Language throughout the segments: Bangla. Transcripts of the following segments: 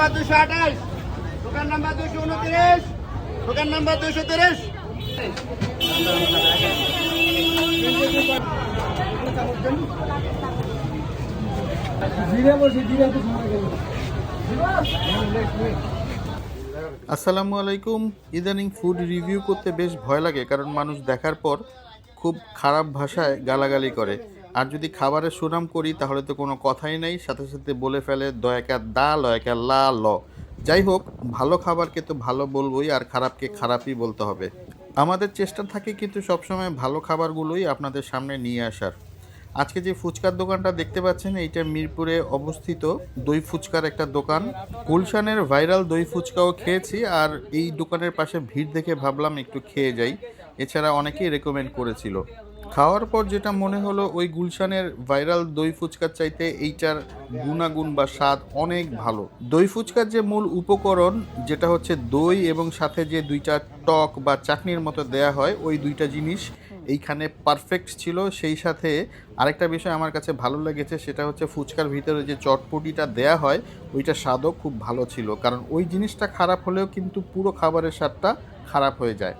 নাম্বার 228, দোকান নাম্বার 229, দোকান নাম্বার 230। আসসালামু আলাইকুম। ইদানিং ফুড রিভিউ করতে বেশ ভয় লাগে, কারণ মানুষ দেখার পর খুব খারাপ ভাষায় গালাগালি করে। আর যদি খাবারের সুনাম করি তাহলে তো কোনো কথাই নেই, সাথে সাথে বলে ফেলে দয়াকা দা লয়াকা লা ল। যাই হোক, ভালো খাবারকে তো ভালো বলবোই, আর খারাপকে খারাপই বলতে হবে। আমাদের চেষ্টা থাকে কিন্তু সবসময় ভালো খাবারগুলোই আপনাদের সামনে নিয়ে আসার। আজকে যে ফুচকার দোকানটা দেখতে পাচ্ছেন, এইটা মিরপুরে অবস্থিত দই ফুচকার একটা দোকান। গুলশানের ভাইরাল দই ফুচকাও খেয়েছি, আর এই দোকানের পাশে ভিড় দেখে ভাবলাম একটু খেয়ে যাই। এছাড়া অনেকেই রেকমেন্ড করেছিল। খাওয়ার পর যেটা মনে হলো, ওই গুলশানের ভাইরাল দই ফুচকার চাইতে এইটার গুণাগুণ বা স্বাদ অনেক ভালো। দই ফুচকার যে মূল উপকরণ, যেটা হচ্ছে দই এবং সাথে যে দুইটা টক বা চাটনির মতো দেয়া হয়, ওই দুইটা জিনিস এইখানে পারফেক্ট ছিল। সেই সাথে আরেকটা বিষয় আমার কাছে ভালো লেগেছে, সেটা হচ্ছে ফুচকার ভিতরে যে চটপটিটা দেয়া হয়, ওইটা স্বাদও খুব ভালো ছিল। কারণ ওই জিনিসটা খারাপ হলেও কিন্তু পুরো খাবারের স্বাদটা খারাপ হয়ে যায়।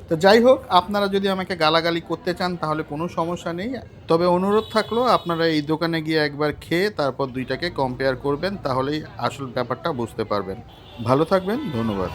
তো যাই হোক, আপনারা যদি আমাকে গালাগালি করতে চান তাহলে কোনো সমস্যা নেই, তবে অনুরোধ থাকলো আপনারা এই দোকানে গিয়ে একবার খেয়ে তারপর দুইটাকে কম্পেয়ার করবেন, তাহলেই আসল ব্যাপারটা বুঝতে পারবেন। ভালো থাকবেন, ধন্যবাদ।